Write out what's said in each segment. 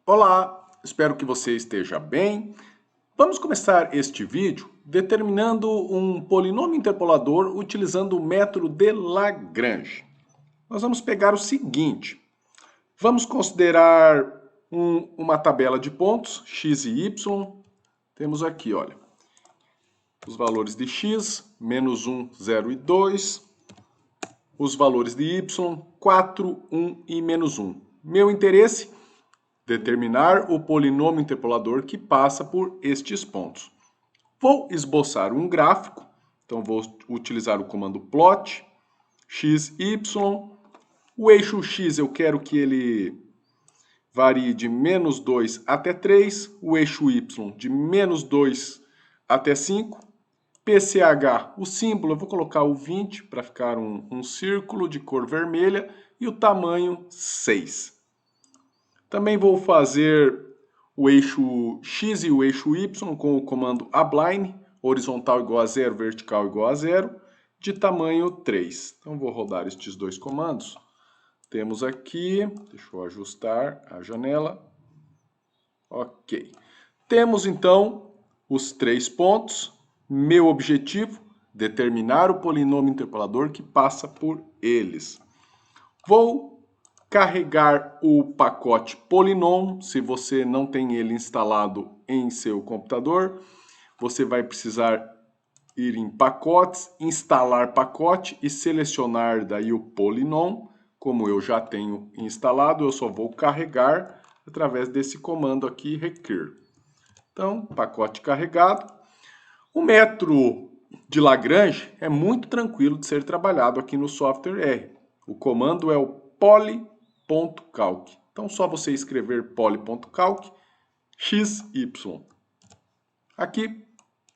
Olá, espero que você esteja bem. Vamos começar este vídeo determinando um polinômio interpolador utilizando o método de Lagrange. Nós vamos pegar o seguinte, vamos considerar uma tabela de pontos, x e y. Temos aqui, olha, os valores de x, menos 1, 0 e 2. Os valores de y, 4, 1 e menos 1. Meu interesse, determinar o polinômio interpolador que passa por estes pontos. Vou esboçar um gráfico, então vou utilizar o comando plot, x, y. O eixo x eu quero que ele varie de menos 2 até 3, o eixo y de menos 2 até 5. PCH, o símbolo, eu vou colocar o 20 para ficar um círculo de cor vermelha e o tamanho 6. Também vou fazer o eixo X e o eixo Y com o comando abline, horizontal igual a 0, vertical igual a 0, de tamanho 3. Então vou rodar estes dois comandos. Temos aqui, deixa eu ajustar a janela. Ok. Temos então os 3 pontos. Meu objetivo, determinar o polinômio interpolador que passa por eles. Vou carregar o pacote Polynom. Se você não tem ele instalado em seu computador, você vai precisar ir em pacotes, instalar pacote e selecionar daí o Polynom. Como eu já tenho instalado, eu só vou carregar através desse comando aqui, requer. Então, pacote carregado. O método de Lagrange é muito tranquilo de ser trabalhado aqui no software R. O comando é o poly.calc. Então, só você escrever poly.calc, x, y. Aqui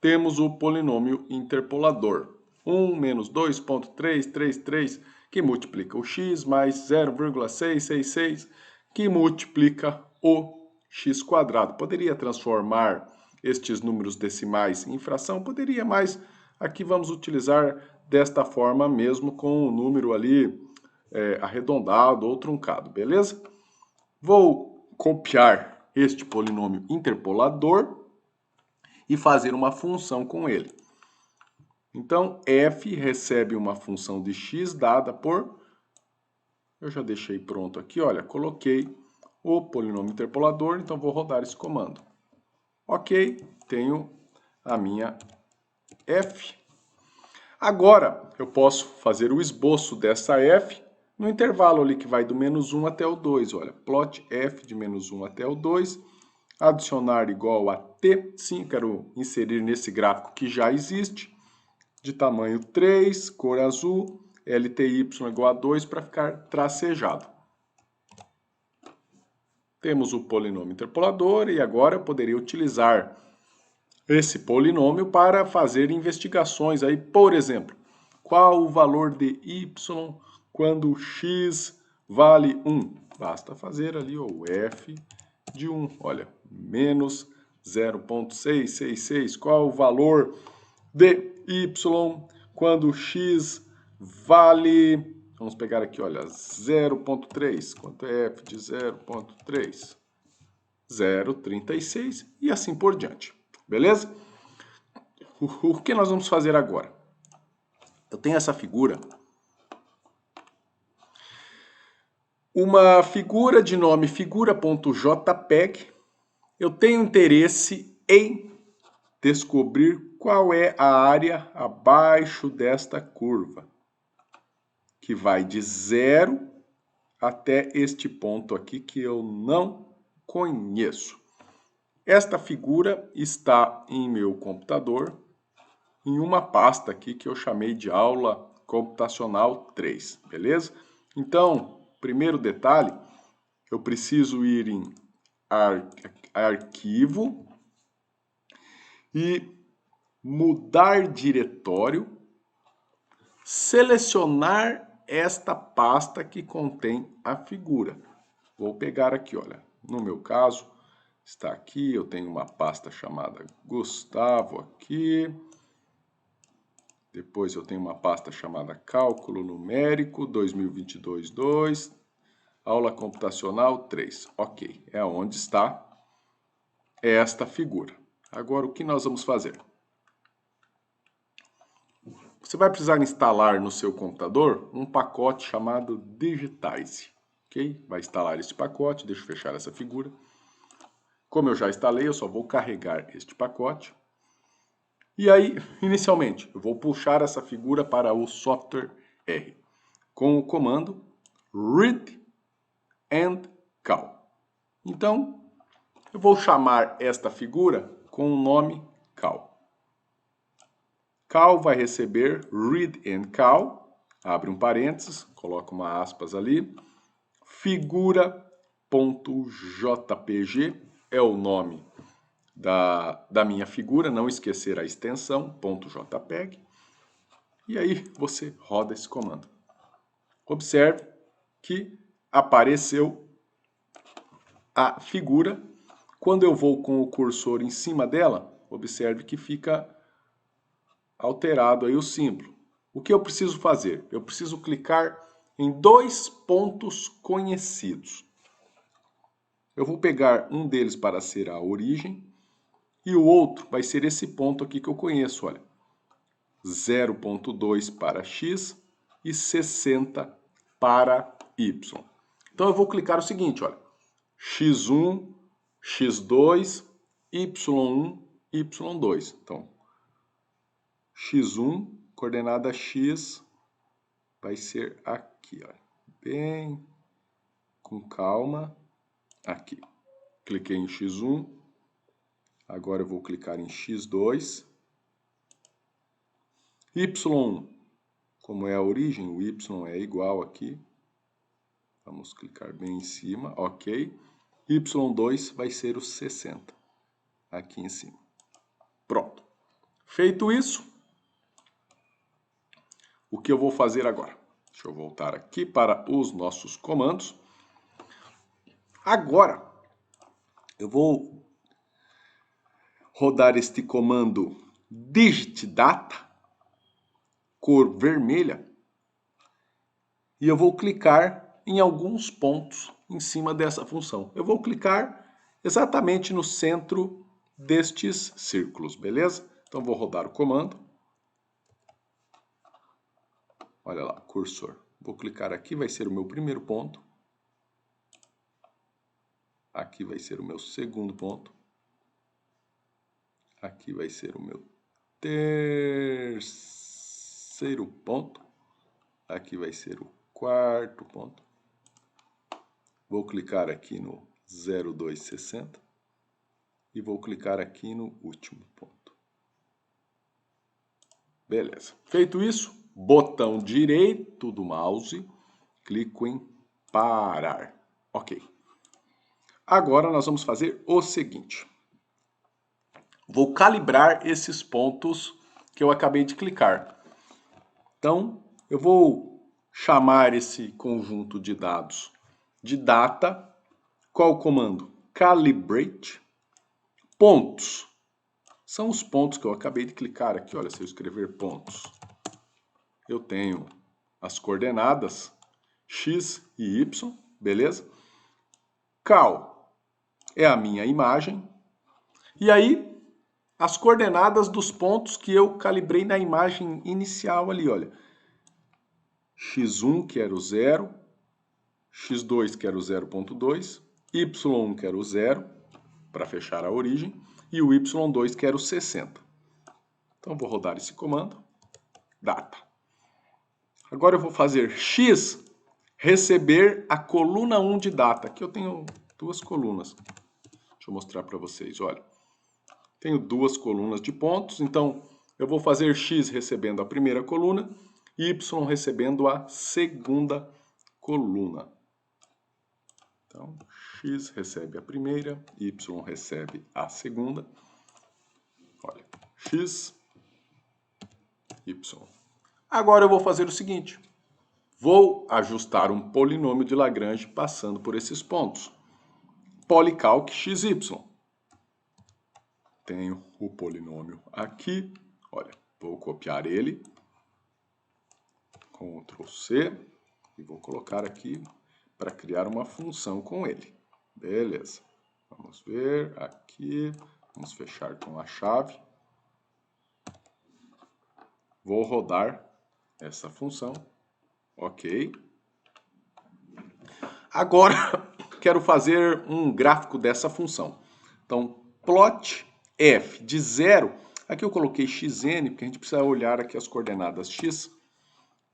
temos o polinômio interpolador. 1 menos 2,333, que multiplica o x, mais 0,666, que multiplica o x quadrado. Poderia transformar estes números decimais em fração? Poderia, mas aqui vamos utilizar desta forma mesmo com o número ali arredondado ou truncado, beleza? Vou copiar este polinômio interpolador e fazer uma função com ele. Então, f recebe uma função de x dada por... Eu já deixei pronto aqui, olha, coloquei o polinômio interpolador, então vou rodar esse comando. Ok, tenho a minha f. Agora, eu posso fazer o esboço dessa f no intervalo ali que vai do menos 1 até o 2. Olha, plot f de menos 1 até o 2, adicionar igual a t. Sim, quero inserir nesse gráfico que já existe, de tamanho 3, cor azul, LTY igual a 2 para ficar tracejado. Temos o polinômio interpolador e agora eu poderia utilizar esse polinômio para fazer investigações aí, por exemplo, qual o valor de y quando x vale 1? Basta fazer ali o f de 1, olha, menos 0,666. Qual o valor de y quando x vale, vamos pegar aqui, olha, 0,3. Quanto é f de 0,3? 0,36 e assim por diante. Beleza? O que nós vamos fazer agora? Eu tenho essa figura. Uma figura de nome figura.jpg. Eu tenho interesse em descobrir qual é a área abaixo desta curva, que vai de 0 até este ponto aqui que eu não conheço. Esta figura está em meu computador, em uma pasta aqui que eu chamei de aula computacional 3, beleza? Então, primeiro detalhe, eu preciso ir em arquivo e mudar diretório, selecionar esta pasta que contém a figura. Vou pegar aqui, olha, no meu caso, está aqui, eu tenho uma pasta chamada Gustavo aqui. Depois eu tenho uma pasta chamada Cálculo Numérico 2022-2. Aula computacional 3. Ok, é onde está esta figura. Agora, o que nós vamos fazer? Você vai precisar instalar no seu computador um pacote chamado Digitize. Ok? Vai instalar esse pacote, deixa eu fechar essa figura. Como eu já instalei, eu só vou carregar este pacote. E aí, inicialmente, eu vou puxar essa figura para o software R com o comando read and call. Então, eu vou chamar esta figura com o nome call. Call vai receber read and call, abre um parênteses, coloca uma aspas ali, figura.jpg é o nome da minha figura, não esquecer a extensão .jpeg, e aí você roda esse comando. Observe que apareceu a figura. Quando eu vou com o cursor em cima dela, observe que fica alterado aí o símbolo. O que eu preciso fazer? Eu preciso clicar em dois pontos conhecidos. Eu vou pegar um deles para ser a origem e o outro vai ser esse ponto aqui que eu conheço, olha. 0.2 para x e 60 para y. Então eu vou clicar o seguinte, olha. x1, x2, y1, y2. Então, x1, coordenada x, vai ser aqui, olha. Bem com calma, aqui. Cliquei em x1, agora eu vou clicar em x2. y1, como é a origem, o y é igual aqui. Vamos clicar bem em cima, ok. y2 vai ser o 60, aqui em cima. Pronto. Feito isso, o que eu vou fazer agora? Deixa eu voltar aqui para os nossos comandos. Agora, eu vou rodar este comando digitdata, cor vermelha, e eu vou clicar em alguns pontos em cima dessa função. Eu vou clicar exatamente no centro destes círculos, beleza? Então vou rodar o comando. Olha lá, cursor. Vou clicar aqui, vai ser o meu primeiro ponto. Aqui vai ser o meu segundo ponto. Aqui vai ser o meu terceiro ponto. Aqui vai ser o quarto ponto. Vou clicar aqui no 0260 e vou clicar aqui no último ponto. Beleza. Feito isso, botão direito do mouse, clico em parar. Ok. Agora nós vamos fazer o seguinte. Vou calibrar esses pontos que eu acabei de clicar. Então, eu vou chamar esse conjunto de dados de data. Qual o comando? Calibrate. Pontos. São os pontos que eu acabei de clicar aqui. Olha, se eu escrever pontos, eu tenho as coordenadas x e y, beleza? Cal é a minha imagem. E aí, as coordenadas dos pontos que eu calibrei na imagem inicial ali, olha. x1, que era o 0, x2, que era o 0.2, y1, que era o 0, para fechar a origem, e o y2, que era o 60. Então, vou rodar esse comando, data. Agora eu vou fazer x receber a coluna 1 de data. Aqui eu tenho duas colunas. Deixa eu mostrar para vocês, olha. Tenho duas colunas de pontos, então eu vou fazer x recebendo a primeira coluna e y recebendo a segunda coluna. Então, x recebe a primeira, y recebe a segunda. Olha, x, y. Agora eu vou fazer o seguinte. Vou ajustar um polinômio de Lagrange passando por esses pontos. Polycalc xy. Tenho o polinômio aqui. Olha, vou copiar ele. Ctrl+C. E vou colocar aqui para criar uma função com ele. Beleza. Vamos ver aqui. Vamos fechar com a chave. Vou rodar essa função. Ok. Agora, quero fazer um gráfico dessa função. Então, plot f de 0. Aqui eu coloquei xn, porque a gente precisa olhar aqui as coordenadas x.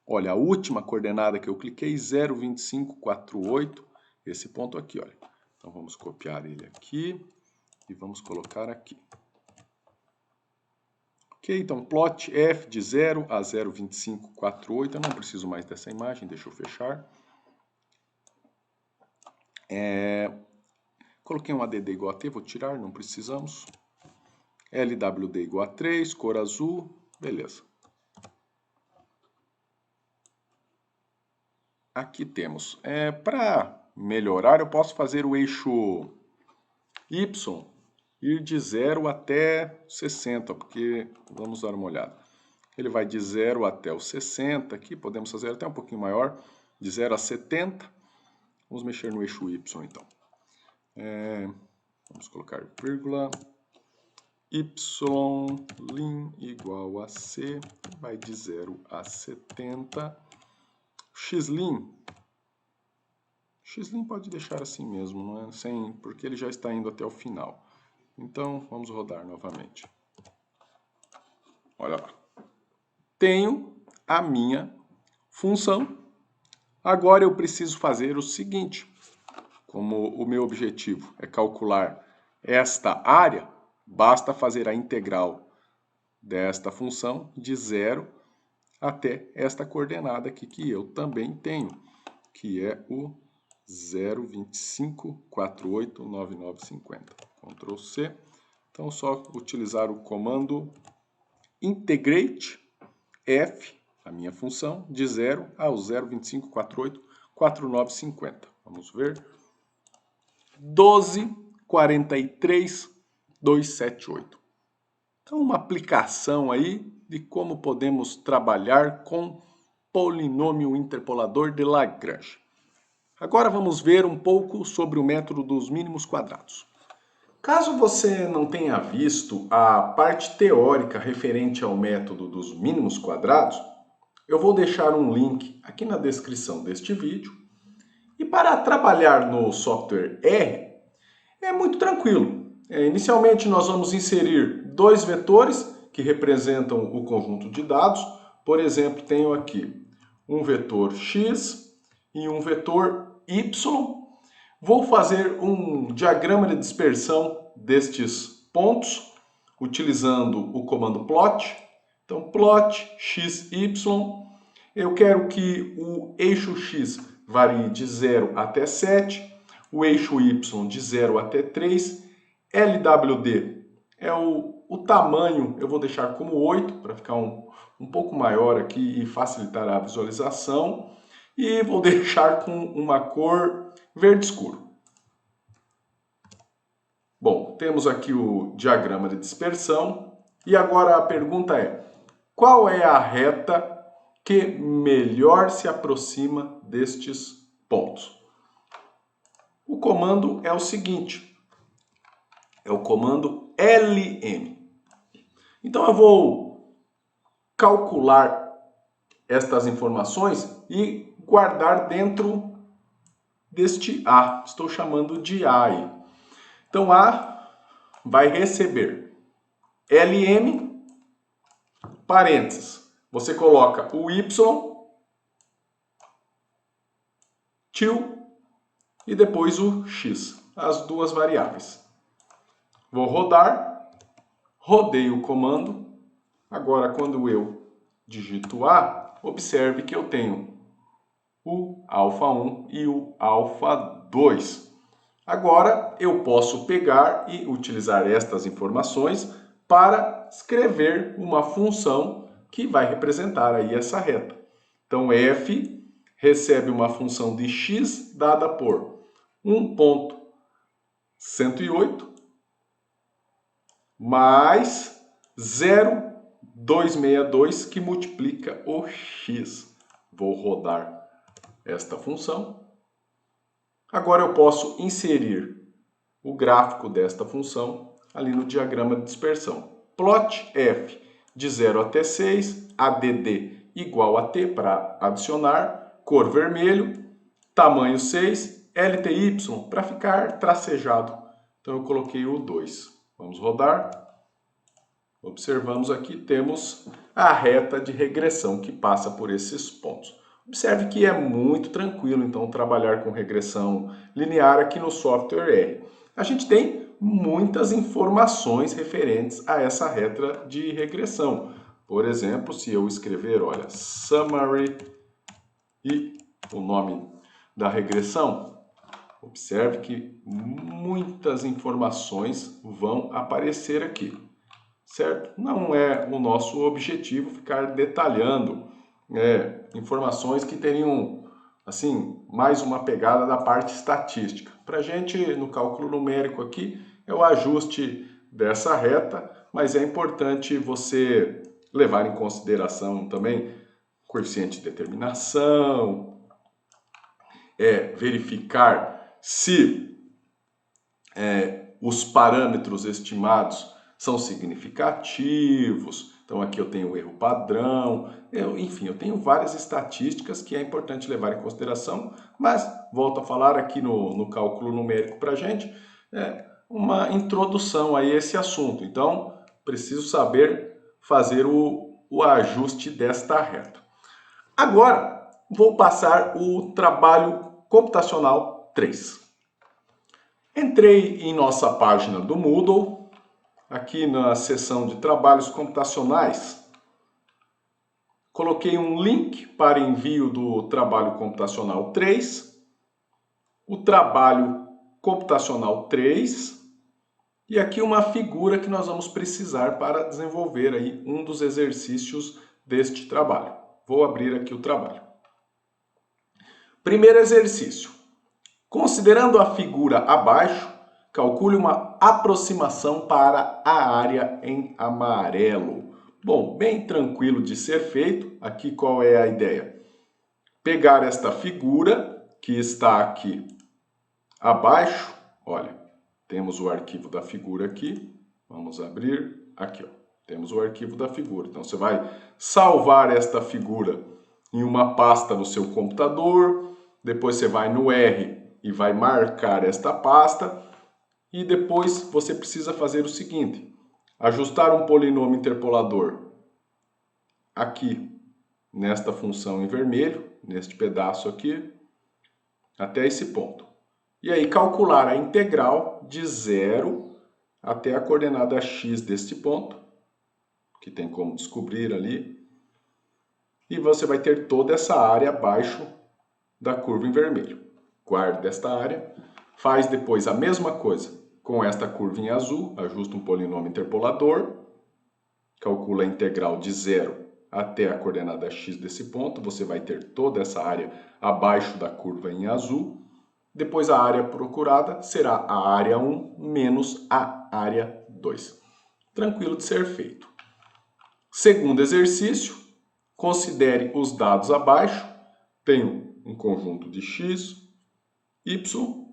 Olha, a última coordenada que eu cliquei, 0,2548, esse ponto aqui, olha. Então, vamos copiar ele aqui e vamos colocar aqui. Ok, então, plot f de 0 a 0,2548. Eu não preciso mais dessa imagem, deixa eu fechar. Coloquei um ADD igual a T, vou tirar, não precisamos. LWD igual a 3, cor azul, beleza. Aqui temos. Para melhorar, eu posso fazer o eixo Y ir de 0 até 60, porque vamos dar uma olhada. Ele vai de 0 até o 60, aqui podemos fazer até um pouquinho maior, de 0 a 70. Vamos mexer no eixo Y, então. Vamos colocar vírgula, Ylin igual a C, vai de 0 a 70. Xlin pode deixar assim mesmo, não é? Porque ele já está indo até o final. Então, vamos rodar novamente. Olha lá. Tenho a minha função. Agora eu preciso fazer o seguinte. Como o meu objetivo é calcular esta área, basta fazer a integral desta função de 0 até esta coordenada aqui que eu também tenho, que é o 0,25489950. Ctrl C. Então, só utilizar o comando integrate f, a minha função, de 0 ao 0,25484950. Vamos ver. 12,43,278. Então, uma aplicação aí de como podemos trabalhar com polinômio interpolador de Lagrange. Agora vamos ver um pouco sobre o método dos mínimos quadrados. Caso você não tenha visto a parte teórica referente ao método dos mínimos quadrados, eu vou deixar um link aqui na descrição deste vídeo. E para trabalhar no software R, é muito tranquilo. Inicialmente nós vamos inserir dois vetores que representam o conjunto de dados. Por exemplo, tenho aqui um vetor x e um vetor y. Vou fazer um diagrama de dispersão destes pontos, utilizando o comando plot. Então, plot x, y. Eu quero que o eixo x varie de 0 até 7, o eixo y de 0 até 3, LWD é o tamanho, eu vou deixar como 8, para ficar um pouco maior aqui e facilitar a visualização. E vou deixar com uma cor verde escuro. Bom, temos aqui o diagrama de dispersão. E agora a pergunta é, qual é a reta que melhor se aproxima destes pontos? O comando é o seguinte, é o comando LM. Então eu vou calcular estas informações e guardar dentro deste A. Estou chamando de A aí. Então A vai receber LM, parênteses. Você coloca o Y, til e depois o X, as duas variáveis. Vou rodar, rodei o comando. Agora quando eu digito A, observe que eu tenho o alfa1 e o alfa2. Agora eu posso pegar e utilizar estas informações para escrever uma função que vai representar aí essa reta. Então f recebe uma função de x dada por 1,108 mais 0,262 que multiplica o x. Vou rodar esta função. Agora eu posso inserir o gráfico desta função ali no diagrama de dispersão. Plot f de 0 até 6, add igual a t para adicionar, cor vermelho, tamanho 6, LTY para ficar tracejado. Então eu coloquei o 2. Vamos rodar. Observamos aqui, temos a reta de regressão que passa por esses pontos. Observe que é muito tranquilo, então, trabalhar com regressão linear aqui no software R. A gente tem muitas informações referentes a essa reta de regressão. Por exemplo, se eu escrever, olha, summary e o nome da regressão, observe que muitas informações vão aparecer aqui, certo? Não é o nosso objetivo ficar detalhando informações que teriam, assim, mais uma pegada da parte estatística. Para a gente, no cálculo numérico aqui, é o ajuste dessa reta, mas é importante você levar em consideração também coeficiente de determinação, verificar se os parâmetros estimados são significativos. Então aqui eu tenho o erro padrão, enfim, eu tenho várias estatísticas que é importante levar em consideração, mas volto a falar aqui no cálculo numérico para a gente, uma introdução a esse assunto. Então, preciso saber fazer o ajuste desta reta. Agora, vou passar o trabalho computacional 3. Entrei em nossa página do Moodle, aqui na seção de trabalhos computacionais, coloquei um link para envio do trabalho computacional 3, o trabalho computacional 3, e aqui uma figura que nós vamos precisar para desenvolver aí um dos exercícios deste trabalho. Vou abrir aqui o trabalho. Primeiro exercício. Considerando a figura abaixo, calcule uma aproximação para a área em amarelo. Bom, bem tranquilo de ser feito. Aqui qual é a ideia? Pegar esta figura que está aqui abaixo. Olha, temos o arquivo da figura aqui. Vamos abrir aqui, ó. Temos o arquivo da figura. Então você vai salvar esta figura em uma pasta no seu computador. Depois você vai no R e vai marcar esta pasta. E depois você precisa fazer o seguinte: ajustar um polinômio interpolador aqui nesta função em vermelho, neste pedaço aqui, até esse ponto. E aí calcular a integral de 0 até a coordenada x deste ponto, que tem como descobrir ali. E você vai ter toda essa área abaixo da curva em vermelho. Guarde esta área. Faz depois a mesma coisa com esta curva em azul. Ajusta um polinômio interpolador. Calcula a integral de 0 até a coordenada x desse ponto. Você vai ter toda essa área abaixo da curva em azul. Depois a área procurada será a área 1 menos a área 2. Tranquilo de ser feito. Segundo exercício, considere os dados abaixo. Tenho um conjunto de x, y.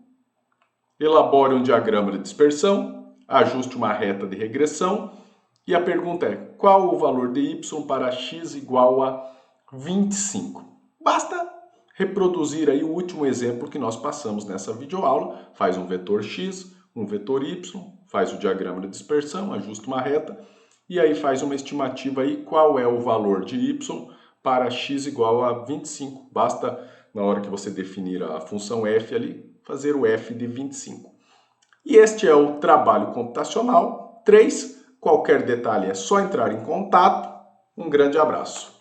Elabore um diagrama de dispersão. Ajuste uma reta de regressão. E a pergunta é, qual o valor de y para x igual a 25? Basta reproduzir aí o último exemplo que nós passamos nessa videoaula. Faz um vetor x, um vetor y, faz o diagrama de dispersão, ajusta uma reta. E aí faz uma estimativa aí qual é o valor de y para x igual a 25. Basta, na hora que você definir a função f ali, fazer o f de 25. E este é o trabalho computacional 3. Qualquer detalhe é só entrar em contato. Um grande abraço.